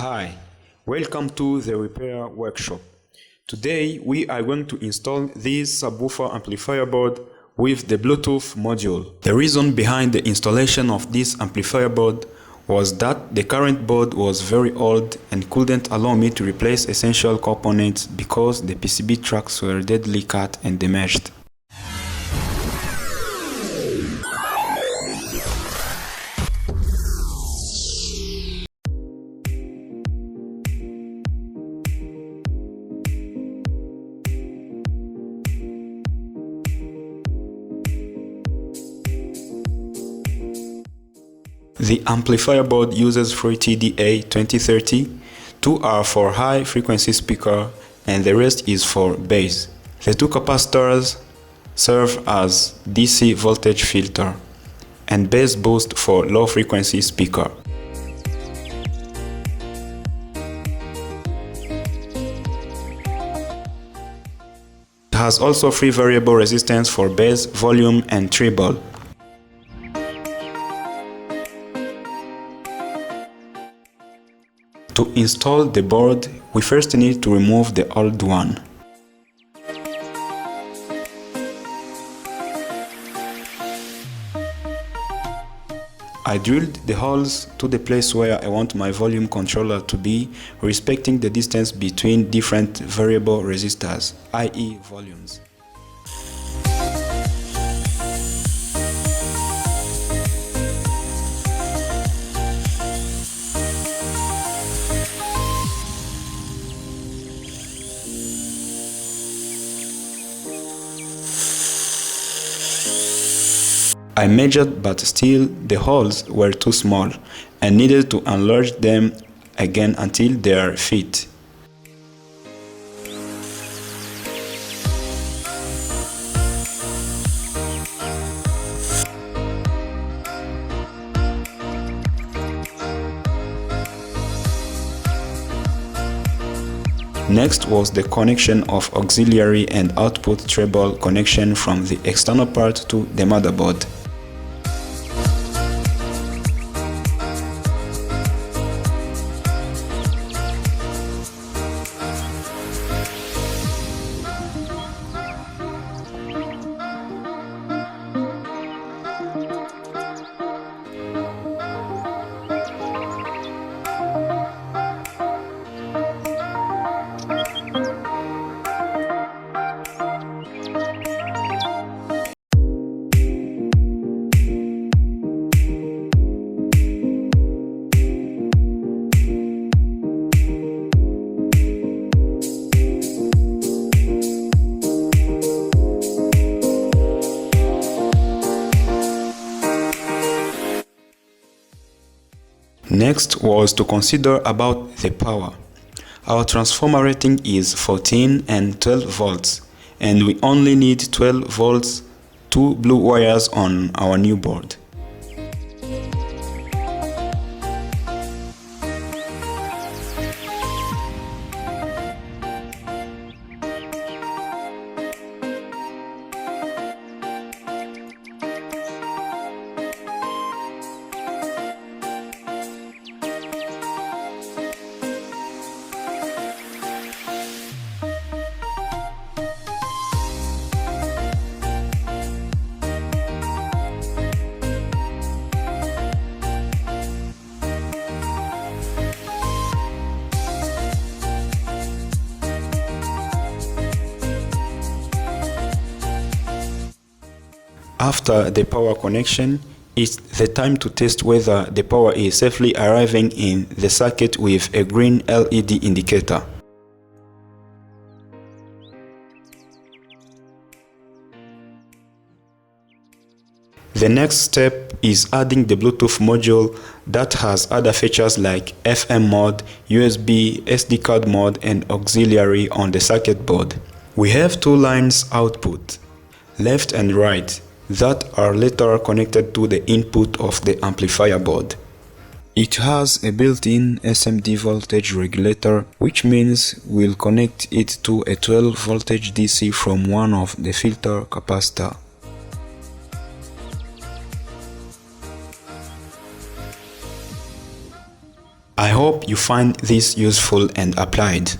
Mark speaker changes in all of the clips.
Speaker 1: Hi, welcome to the repair workshop. Today we are going to install this subwoofer amplifier board with the Bluetooth module. The reason behind the installation of this amplifier board was that the current board was very old and couldn't allow me to replace essential components because the PCB tracks were deadly cut and damaged. The amplifier board uses 3 TDA2030, 2 are for high frequency speaker and the rest is for bass. The 2 capacitors serve as DC voltage filter and bass boost for low frequency speaker. It has also 3 variable resistance for bass, volume and treble. To install the board, we first need to remove the old one. I drilled the holes to the place where I want my volume controller to be, respecting the distance between different variable resistors, i.e. volumes. I measured, but still the holes were too small and needed to enlarge them again until they fit. Next was the connection of auxiliary and output treble connection from the external part to the motherboard. Next was to consider about the power. Our transformer rating is 14 and 12 volts and we only need 12 volts, 2 blue wires on our new board. After the power connection, it's the time to test whether the power is safely arriving in the circuit with a green LED indicator. The next step is adding the Bluetooth module that has other features like FM mode, USB, SD card mode and auxiliary on the circuit board. We have 2 lines output, left and right, that are later connected to the input of the amplifier board. It has a built-in SMD voltage regulator, which means we'll connect it to a 12 voltage DC from one of the filter capacitor.
Speaker 2: I
Speaker 1: hope you find this useful and applied.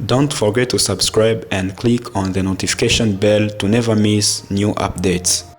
Speaker 1: Don't forget to subscribe and click on the notification bell to never miss new updates.